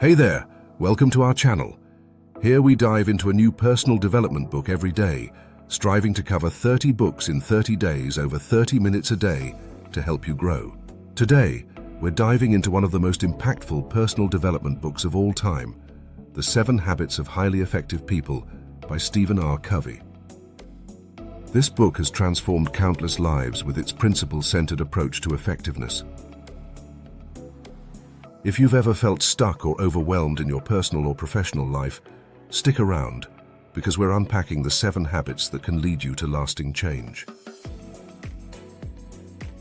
Hey there, welcome to our channel. Here we dive into a new personal development book every day, striving to cover 30 books in 30 days over 30 minutes a day to help you grow. Today, we're diving into one of the most impactful personal development books of all time, The 7 Habits of Highly Effective People by Stephen Covey. This book has transformed countless lives with its principle-centered approach to effectiveness. If you've ever felt stuck or overwhelmed in your personal or professional life, stick around, because we're unpacking the 7 habits that can lead you to lasting change.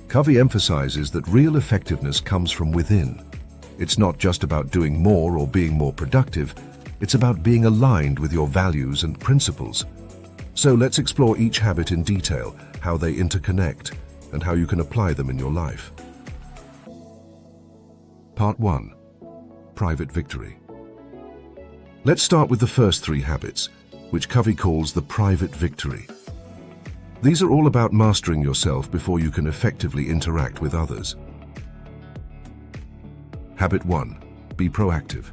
Covey emphasizes that real effectiveness comes from within. It's not just about doing more or being more productive, it's about being aligned with your values and principles. So let's explore each habit in detail, how they interconnect, and how you can apply them in your life. Part 1. Private Victory. Let's start with the first 3 habits, which Covey calls the private victory. These are all about mastering yourself before you can effectively interact with others. Habit 1. Be proactive.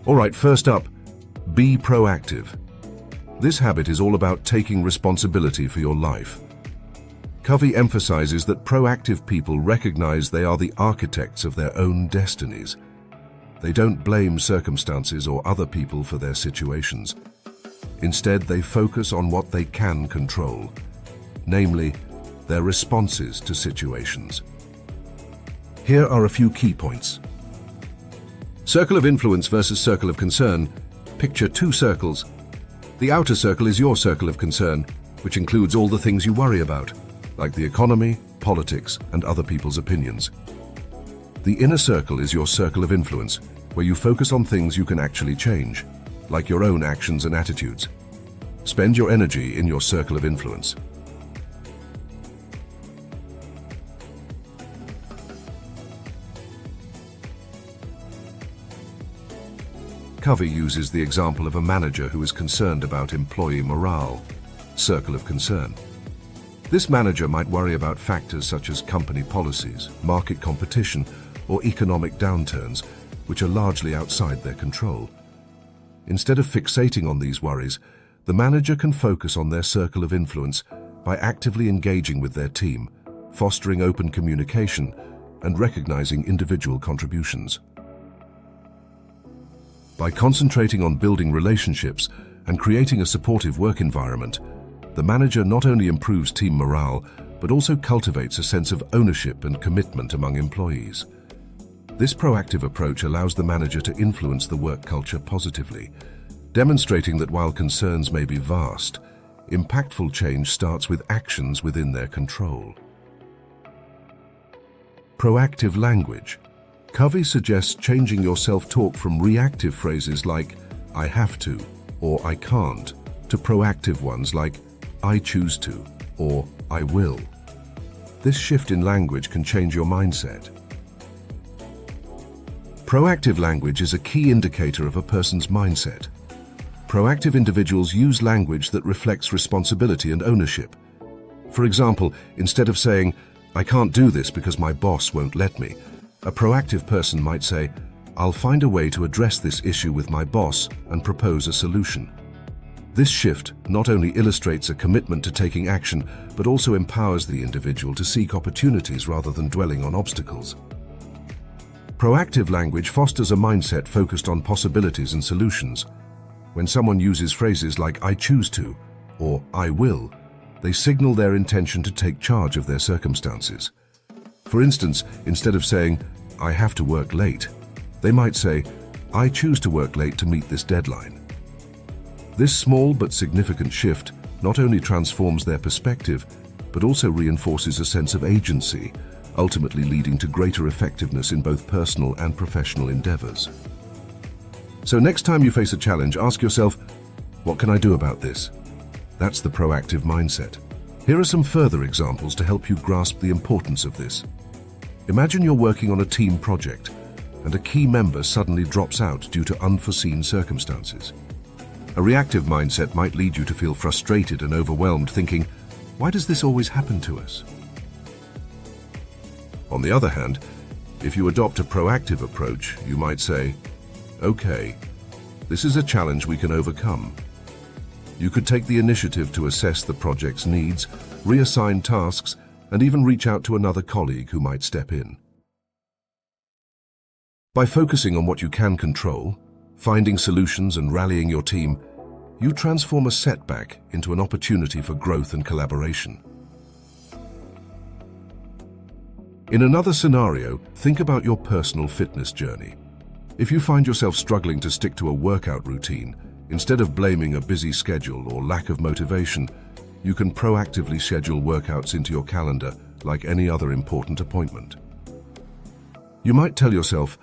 Alright, first up, be proactive. This habit is all about taking responsibility for your life. Covey emphasizes that proactive people recognize they are the architects of their own destinies. They don't blame circumstances or other people for their situations. Instead, they focus on what they can control, namely, their responses to situations. Here are a few key points. Circle of influence versus circle of concern. Picture 2 circles. The outer circle is your circle of concern, which includes all the things you worry about, like the economy, politics, and other people's opinions. The inner circle is your circle of influence, where you focus on things you can actually change, like your own actions and attitudes. Spend your energy in your circle of influence. Covey uses the example of a manager who is concerned about employee morale, circle of concern. This manager might worry about factors such as company policies, market competition, or economic downturns, which are largely outside their control. Instead of fixating on these worries, the manager can focus on their circle of influence by actively engaging with their team, fostering open communication, and recognizing individual contributions. By concentrating on building relationships and creating a supportive work environment, the manager not only improves team morale, but also cultivates a sense of ownership and commitment among employees. This proactive approach allows the manager to influence the work culture positively, demonstrating that while concerns may be vast, impactful change starts with actions within their control. Proactive language. Covey suggests changing your self-talk from reactive phrases like, "I have to," or "I can't," to proactive ones like, "I choose to," or "I will." This shift in language can change your mindset. Proactive language is a key indicator of a person's mindset. Proactive individuals use language that reflects responsibility and ownership. For example, instead of saying, "I can't do this because my boss won't let me," a proactive person might say, "I'll find a way to address this issue with my boss and propose a solution." This shift not only illustrates a commitment to taking action, but also empowers the individual to seek opportunities rather than dwelling on obstacles. Proactive language fosters a mindset focused on possibilities and solutions. When someone uses phrases like "I choose to" or "I will," they signal their intention to take charge of their circumstances. For instance, instead of saying, "I have to work late," they might say, "I choose to work late to meet this deadline." This small but significant shift not only transforms their perspective, but also reinforces a sense of agency, ultimately leading to greater effectiveness in both personal and professional endeavors. So next time you face a challenge, ask yourself, what can I do about this? That's the proactive mindset. Here are some further examples to help you grasp the importance of this. Imagine you're working on a team project, and a key member suddenly drops out due to unforeseen circumstances. A reactive mindset might lead you to feel frustrated and overwhelmed, thinking, "Why does this always happen to us?" On the other hand, If you adopt a proactive approach, you might say, "Okay, this is a challenge we can overcome." You could take the initiative to assess the project's needs, reassign tasks, and even reach out to another colleague who might step in. By focusing on what you can control, finding solutions and rallying your team, you transform a setback into an opportunity for growth and collaboration. In another scenario, think about your personal fitness journey. If you find yourself struggling to stick to a workout routine, instead of blaming a busy schedule or lack of motivation, you can proactively schedule workouts into your calendar like any other important appointment. You might tell yourself,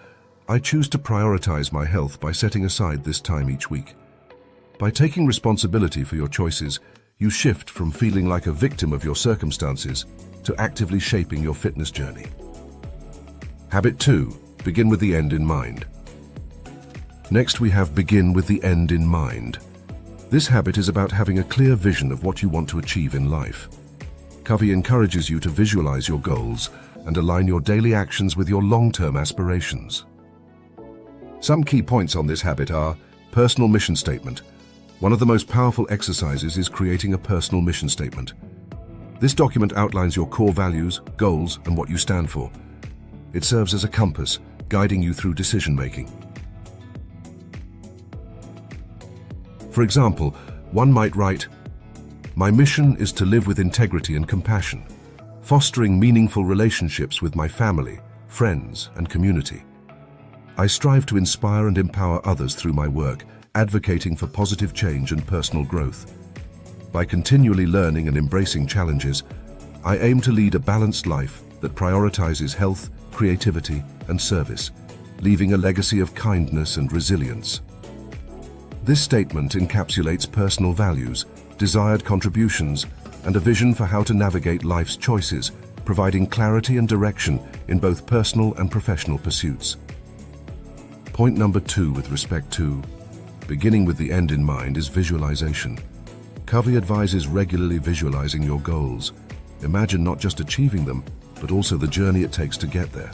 "I choose to prioritize my health by setting aside this time each week." By taking responsibility for your choices, you shift from feeling like a victim of your circumstances to actively shaping your fitness journey. Habit 2. Begin with the end in mind. Next, we have begin with the end in mind. This habit is about having a clear vision of what you want to achieve in life. Covey encourages you to visualize your goals and align your daily actions with your long-term aspirations. Some key points on this habit are personal mission statement. One of the most powerful exercises is creating a personal mission statement. This document outlines your core values, goals, and what you stand for. It serves as a compass, guiding you through decision-making. For example, one might write, "My mission is to live with integrity and compassion, fostering meaningful relationships with my family, friends, and community. I strive to inspire and empower others through my work, advocating for positive change and personal growth. By continually learning and embracing challenges, I aim to lead a balanced life that prioritizes health, creativity, and service, leaving a legacy of kindness and resilience." This statement encapsulates personal values, desired contributions, and a vision for how to navigate life's choices, providing clarity and direction in both personal and professional pursuits. Point number 2 with respect to beginning with the end in mind is visualization. Covey advises regularly visualizing your goals. Imagine not just achieving them, but also the journey it takes to get there.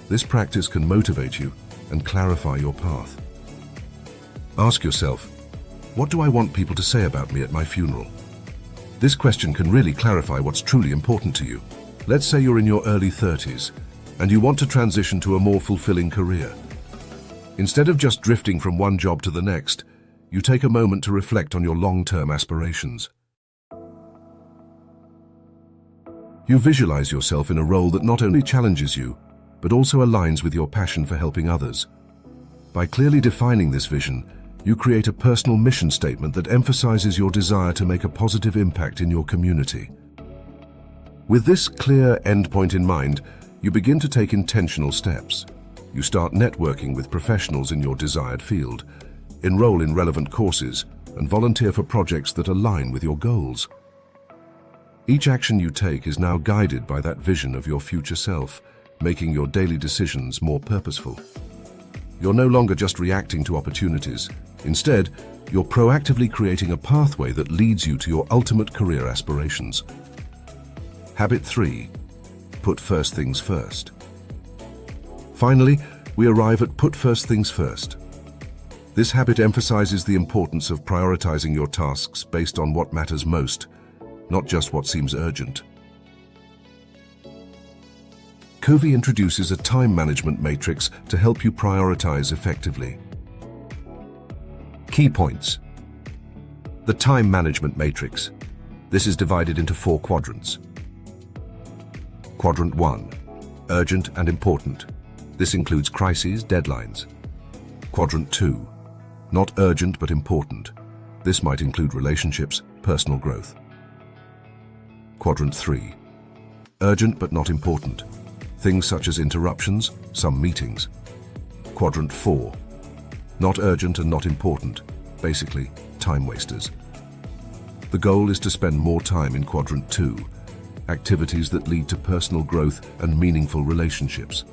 This practice can motivate you and clarify your path. Ask yourself, what do I want people to say about me at my funeral? This question can really clarify what's truly important to you. Let's say you're in your early 30s and you want to transition to a more fulfilling career. Instead of just drifting from one job to the next, you take a moment to reflect on your long-term aspirations. You visualize yourself in a role that not only challenges you, but also aligns with your passion for helping others. By clearly defining this vision, you create a personal mission statement that emphasizes your desire to make a positive impact in your community. With this clear endpoint in mind, you begin to take intentional steps. You start networking with professionals in your desired field, enroll in relevant courses, and volunteer for projects that align with your goals. Each action you take is now guided by that vision of your future self, making your daily decisions more purposeful. You're no longer just reacting to opportunities. Instead, you're proactively creating a pathway that leads you to your ultimate career aspirations. Habit 3. Put first things first. Finally, we arrive at put first things first. This habit emphasizes the importance of prioritizing your tasks based on what matters most, not just what seems urgent. Covey introduces a time management matrix to help you prioritize effectively. Key points. The time management matrix. This is divided into 4 quadrants. Quadrant 1, urgent and important. This includes crises, deadlines. Quadrant 2, not urgent but important. This might include relationships, personal growth. Quadrant 3, urgent but not important. Things such as interruptions, some meetings. Quadrant 4, not urgent and not important. Basically, time wasters. The goal is to spend more time in Quadrant 2, activities that lead to personal growth and meaningful relationships.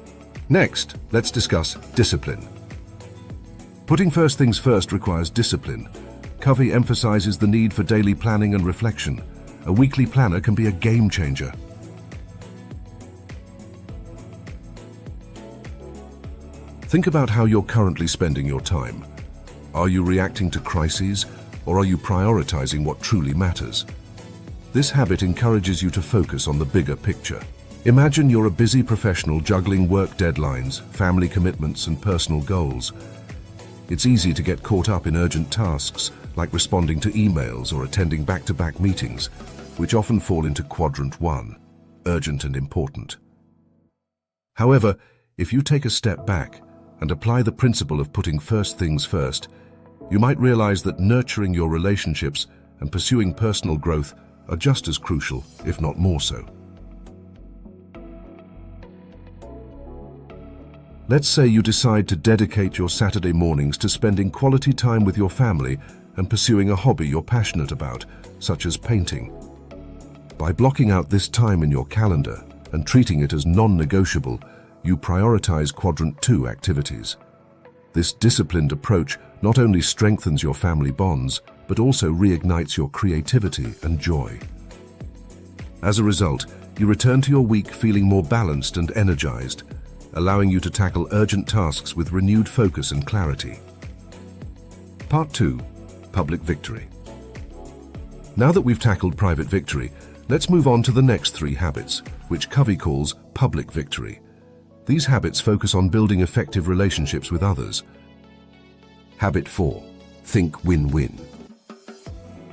Next, let's discuss discipline. Putting first things first requires discipline. Covey emphasizes the need for daily planning and reflection. A weekly planner can be a game changer. Think about how you're currently spending your time. Are you reacting to crises, or are you prioritizing what truly matters? This habit encourages you to focus on the bigger picture. Imagine you're a busy professional juggling work deadlines, family commitments, and personal goals. It's easy to get caught up in urgent tasks, like responding to emails or attending back-to-back meetings, which often fall into quadrant 1, urgent and important. However, if you take a step back and apply the principle of putting first things first, you might realize that nurturing your relationships and pursuing personal growth are just as crucial, if not more so. Let's say you decide to dedicate your Saturday mornings to spending quality time with your family and pursuing a hobby you're passionate about, such as painting. By blocking out this time in your calendar and treating it as non-negotiable, you prioritize quadrant 2 activities. This disciplined approach not only strengthens your family bonds, but also reignites your creativity and joy. As a result, you return to your week feeling more balanced and energized, allowing you to tackle urgent tasks with renewed focus and clarity. Part 2. Public victory. Now that we've tackled private victory, let's move on to the next 3 habits, which Covey calls public victory. These habits focus on building effective relationships with others. Habit 4. Think win-win.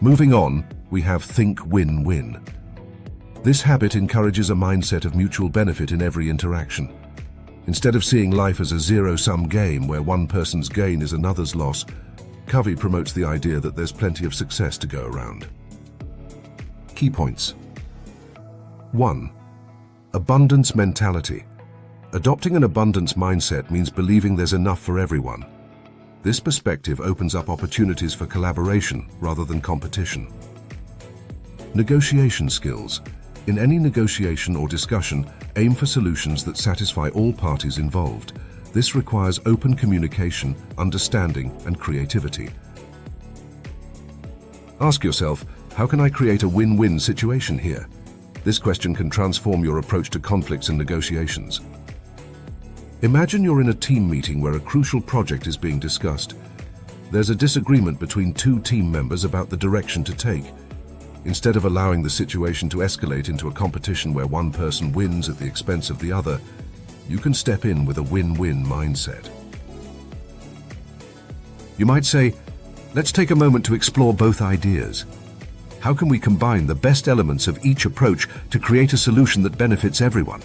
Moving on, we have think win-win. This habit encourages a mindset of mutual benefit in every interaction. Instead of seeing life as a zero-sum game where one person's gain is another's loss, Covey promotes the idea that there's plenty of success to go around. Key points. 1. Abundance mentality. Adopting an abundance mindset means believing there's enough for everyone. This perspective opens up opportunities for collaboration rather than competition. Negotiation skills. In any negotiation or discussion, aim for solutions that satisfy all parties involved. This requires open communication, understanding, and creativity. Ask yourself, how can I create a win-win situation here? This question can transform your approach to conflicts and negotiations. Imagine you're in a team meeting where a crucial project is being discussed. There's a disagreement between 2 team members about the direction to take. Instead of allowing the situation to escalate into a competition where one person wins at the expense of the other, you can step in with a win-win mindset. You might say, let's take a moment to explore both ideas. How can we combine the best elements of each approach to create a solution that benefits everyone?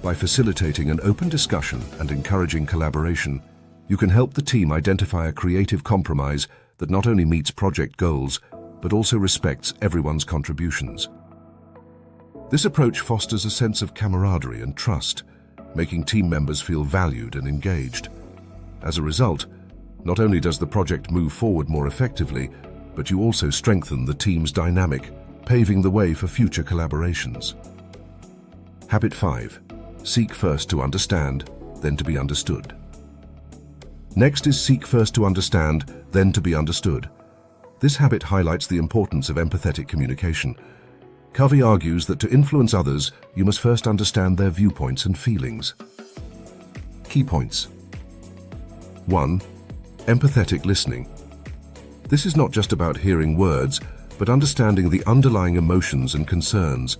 By facilitating an open discussion and encouraging collaboration, you can help the team identify a creative compromise that not only meets project goals, but also respects everyone's contributions. This approach fosters a sense of camaraderie and trust, making team members feel valued and engaged. As a result, not only does the project move forward more effectively, but you also strengthen the team's dynamic, paving the way for future collaborations. Habit 5. Seek first to understand, then to be understood. Next is seek first to understand, then to be understood. This habit highlights the importance of empathetic communication. Covey argues that to influence others, you must first understand their viewpoints and feelings. Key points. 1. Empathetic listening. This is not just about hearing words, but understanding the underlying emotions and concerns.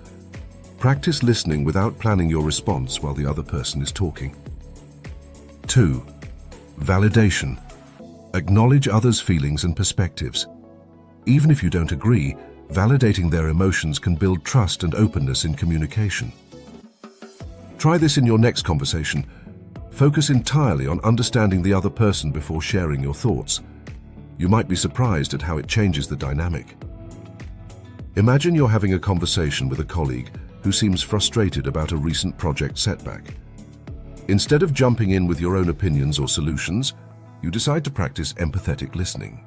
Practice listening without planning your response while the other person is talking. 2. Validation. Acknowledge others' feelings and perspectives. Even if you don't agree, validating their emotions can build trust and openness in communication. Try this in your next conversation. Focus entirely on understanding the other person before sharing your thoughts. You might be surprised at how it changes the dynamic. Imagine you're having a conversation with a colleague who seems frustrated about a recent project setback. Instead of jumping in with your own opinions or solutions, you decide to practice empathetic listening.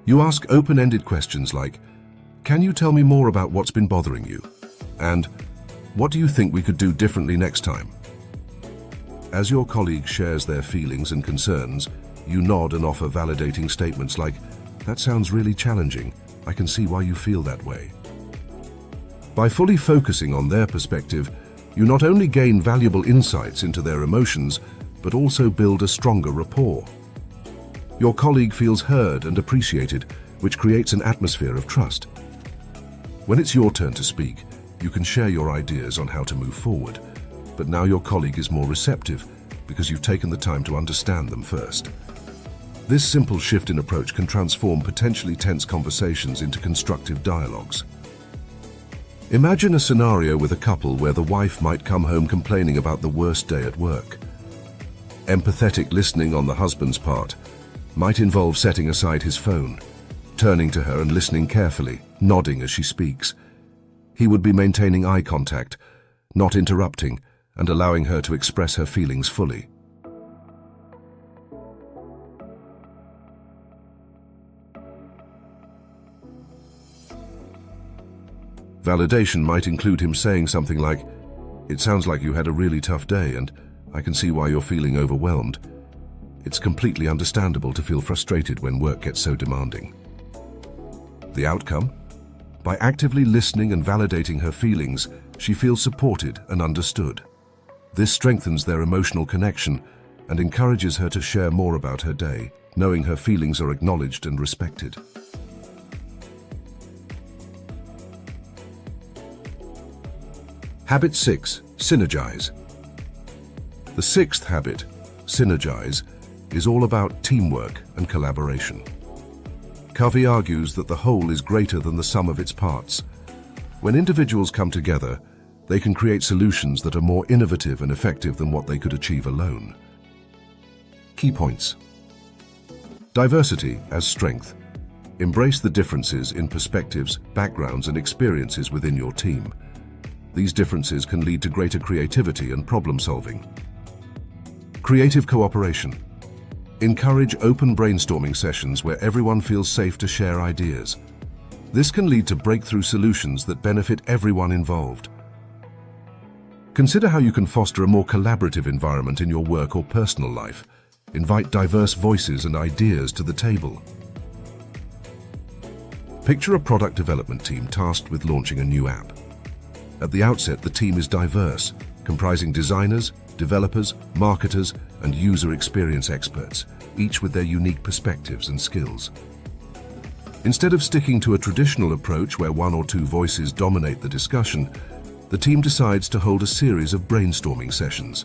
You ask open-ended questions like, can you tell me more about what's been bothering you? And what do you think we could do differently next time? As your colleague shares their feelings and concerns, you nod and offer validating statements like, that sounds really challenging. I can see why you feel that way. By fully focusing on their perspective, You not only gain valuable insights into their emotions, but also build a stronger rapport. Your colleague feels heard and appreciated, which creates an atmosphere of trust. When it's your turn to speak, you can share your ideas on how to move forward, but now your colleague is more receptive because you've taken the time to understand them first. This simple shift in approach can transform potentially tense conversations into constructive dialogues. Imagine a scenario with a couple where the wife might come home complaining about the worst day at work. Empathetic listening on the husband's part might involve setting aside his phone, turning to her and listening carefully, nodding as she speaks. He would be maintaining eye contact, not interrupting, and allowing her to express her feelings fully. Validation might include him saying something like, "It sounds like you had a really tough day, and I can see why you're feeling overwhelmed. It's completely understandable to feel frustrated when work gets so demanding." The outcome? By actively listening and validating her feelings, she feels supported and understood. This strengthens their emotional connection and encourages her to share more about her day, knowing her feelings are acknowledged and respected. Habit 6. Synergize. The sixth habit, synergize, is all about teamwork and collaboration. Covey argues that the whole is greater than the sum of its parts. When individuals come together, they can create solutions that are more innovative and effective than what they could achieve alone. Key points. Diversity as strength. Embrace the differences in perspectives, backgrounds, and experiences within your team. These differences can lead to greater creativity and problem-solving. Creative cooperation. Encourage open brainstorming sessions where everyone feels safe to share ideas. This can lead to breakthrough solutions that benefit everyone involved. Consider how you can foster a more collaborative environment in your work or personal life. Invite diverse voices and ideas to the table. Picture a product development team tasked with launching a new app. At the outset, the team is diverse, comprising designers, developers, marketers, and user experience experts, each with their unique perspectives and skills. Instead of sticking to a traditional approach where one or two voices dominate the discussion, the team decides to hold a series of brainstorming sessions.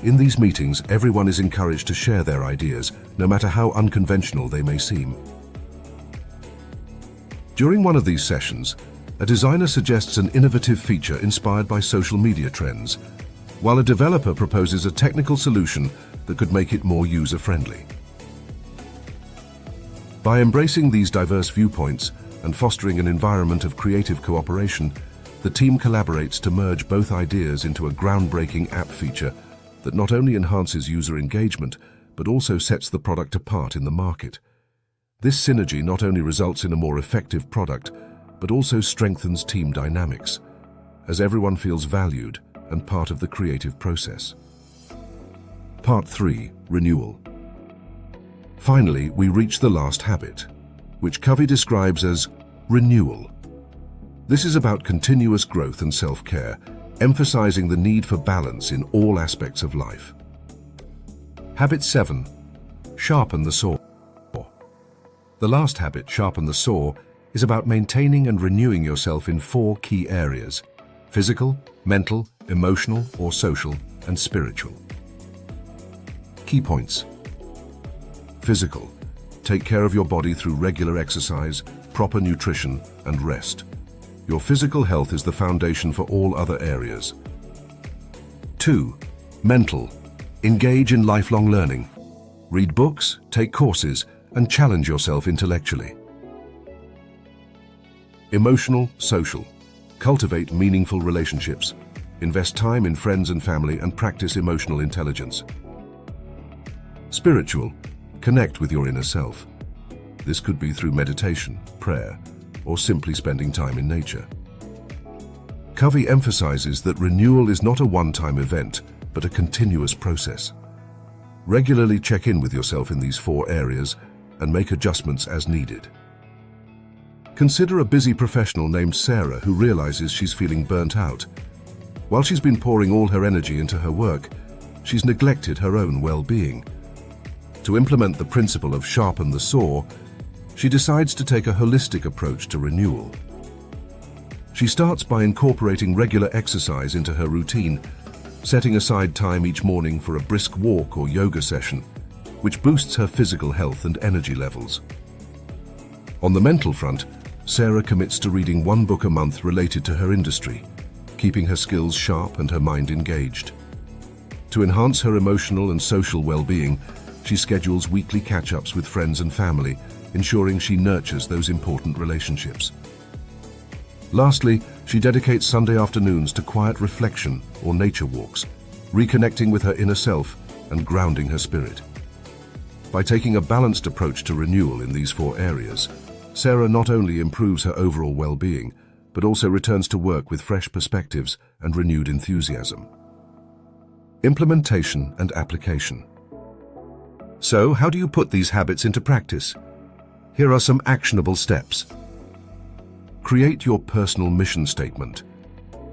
In these meetings, everyone is encouraged to share their ideas, no matter how unconventional they may seem. During one of these sessions, a designer suggests an innovative feature inspired by social media trends, while a developer proposes a technical solution that could make it more user-friendly. By embracing these diverse viewpoints and fostering an environment of creative cooperation, the team collaborates to merge both ideas into a groundbreaking app feature that not only enhances user engagement, but also sets the product apart in the market. This synergy not only results in a more effective product, but also strengthens team dynamics, as everyone feels valued and part of the creative process. Part 3. Renewal. Finally, we reach the last habit, which Covey describes as renewal. This is about continuous growth and self-care, emphasizing the need for balance in all aspects of life. Habit 7. Sharpen the saw. The last habit, sharpen the saw, is about maintaining and renewing yourself in 4 key areas: physical, mental, emotional or social, and spiritual. Key points. Physical. Take care of your body through regular exercise, proper nutrition, and rest. Your physical health is the foundation for all other areas. 2. Mental. Engage in lifelong learning. Read books, take courses, and challenge yourself intellectually. Emotional, social. Cultivate meaningful relationships. Invest time in friends and family and practice emotional intelligence. Spiritual. Connect with your inner self. This could be through meditation, prayer, or simply spending time in nature. Covey emphasizes that renewal is not a one-time event, but a continuous process. Regularly check in with yourself in these 4 areas and make adjustments as needed. Consider a busy professional named Sarah who realizes she's feeling burnt out. While she's been pouring all her energy into her work, she's neglected her own well-being. To implement the principle of sharpen the saw, she decides to take a holistic approach to renewal. She starts by incorporating regular exercise into her routine, setting aside time each morning for a brisk walk or yoga session, which boosts her physical health and energy levels. On the mental front, Sarah commits to reading one book a month related to her industry, keeping her skills sharp and her mind engaged. To enhance her emotional and social well-being, she schedules weekly catch-ups with friends and family, ensuring she nurtures those important relationships. Lastly, she dedicates Sunday afternoons to quiet reflection or nature walks, reconnecting with her inner self and grounding her spirit. By taking a balanced approach to renewal in these 4 areas, Sarah not only improves her overall well-being, but also returns to work with fresh perspectives and renewed enthusiasm. Implementation and application. So, how do you put these habits into practice? Here are some actionable steps. Create your personal mission statement.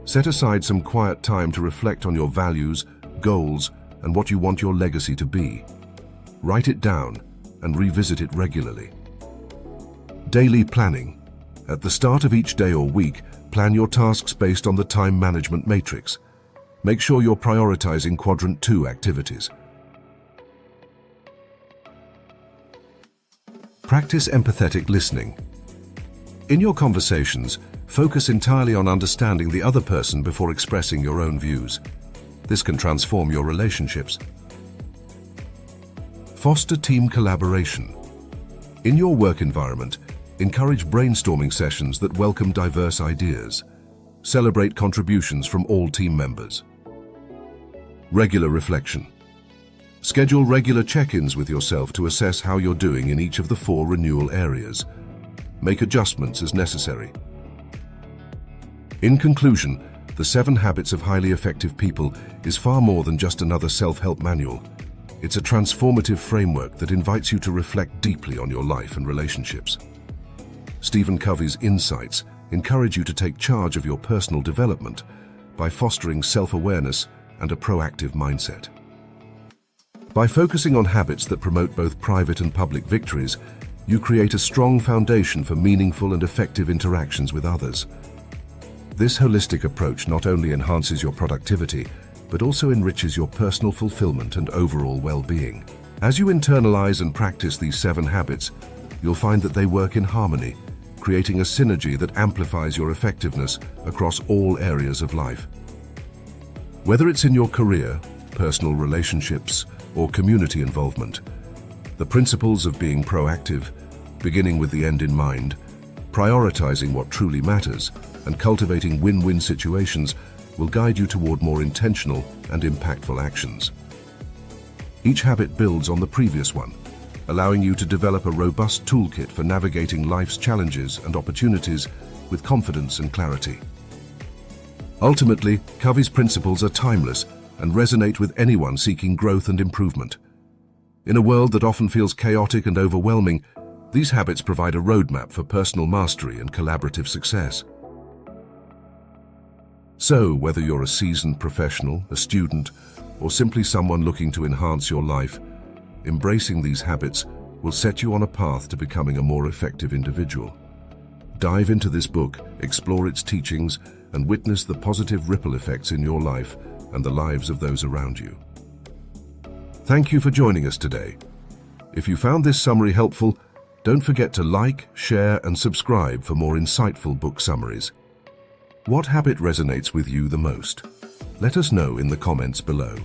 Set aside some quiet time to reflect on your values, goals, and what you want your legacy to be. Write it down and revisit it regularly. Daily planning. At the start of each day or week, plan your tasks based on the time management matrix. Make sure you're prioritizing Quadrant 2 activities. Practice empathetic listening. In your conversations, focus entirely on understanding the other person before expressing your own views. This can transform your relationships. Foster team collaboration. In your work environment, encourage brainstorming sessions that welcome diverse ideas. Celebrate contributions from all team members. Regular reflection. Schedule regular check-ins with yourself to assess how you're doing in each of the 4 renewal areas. Make adjustments as necessary. In conclusion, The 7 Habits of Highly Effective People is far more than just another self-help manual. It's a transformative framework that invites you to reflect deeply on your life and relationships. Stephen Covey's insights encourage you to take charge of your personal development by fostering self-awareness and a proactive mindset. By focusing on habits that promote both private and public victories, you create a strong foundation for meaningful and effective interactions with others. This holistic approach not only enhances your productivity, but also enriches your personal fulfillment and overall well-being. As you internalize and practice these 7 habits, you'll find that they work in harmony, creating a synergy that amplifies your effectiveness across all areas of life. Whether it's in your career, personal relationships, or community involvement, the principles of being proactive, beginning with the end in mind, prioritizing what truly matters, and cultivating win-win situations will guide you toward more intentional and impactful actions. Each habit builds on the previous one, allowing you to develop a robust toolkit for navigating life's challenges and opportunities with confidence and clarity. Ultimately, Covey's principles are timeless and resonate with anyone seeking growth and improvement. In a world that often feels chaotic and overwhelming, these habits provide a roadmap for personal mastery and collaborative success. So, whether you're a seasoned professional, a student, or simply someone looking to enhance your life, embracing these habits will set you on a path to becoming a more effective individual. Dive into this book, explore its teachings, and witness the positive ripple effects in your life and the lives of those around you. Thank you for joining us today. If you found this summary helpful, don't forget to like, share, and subscribe for more insightful book summaries. What habit resonates with you the most? Let us know in the comments below.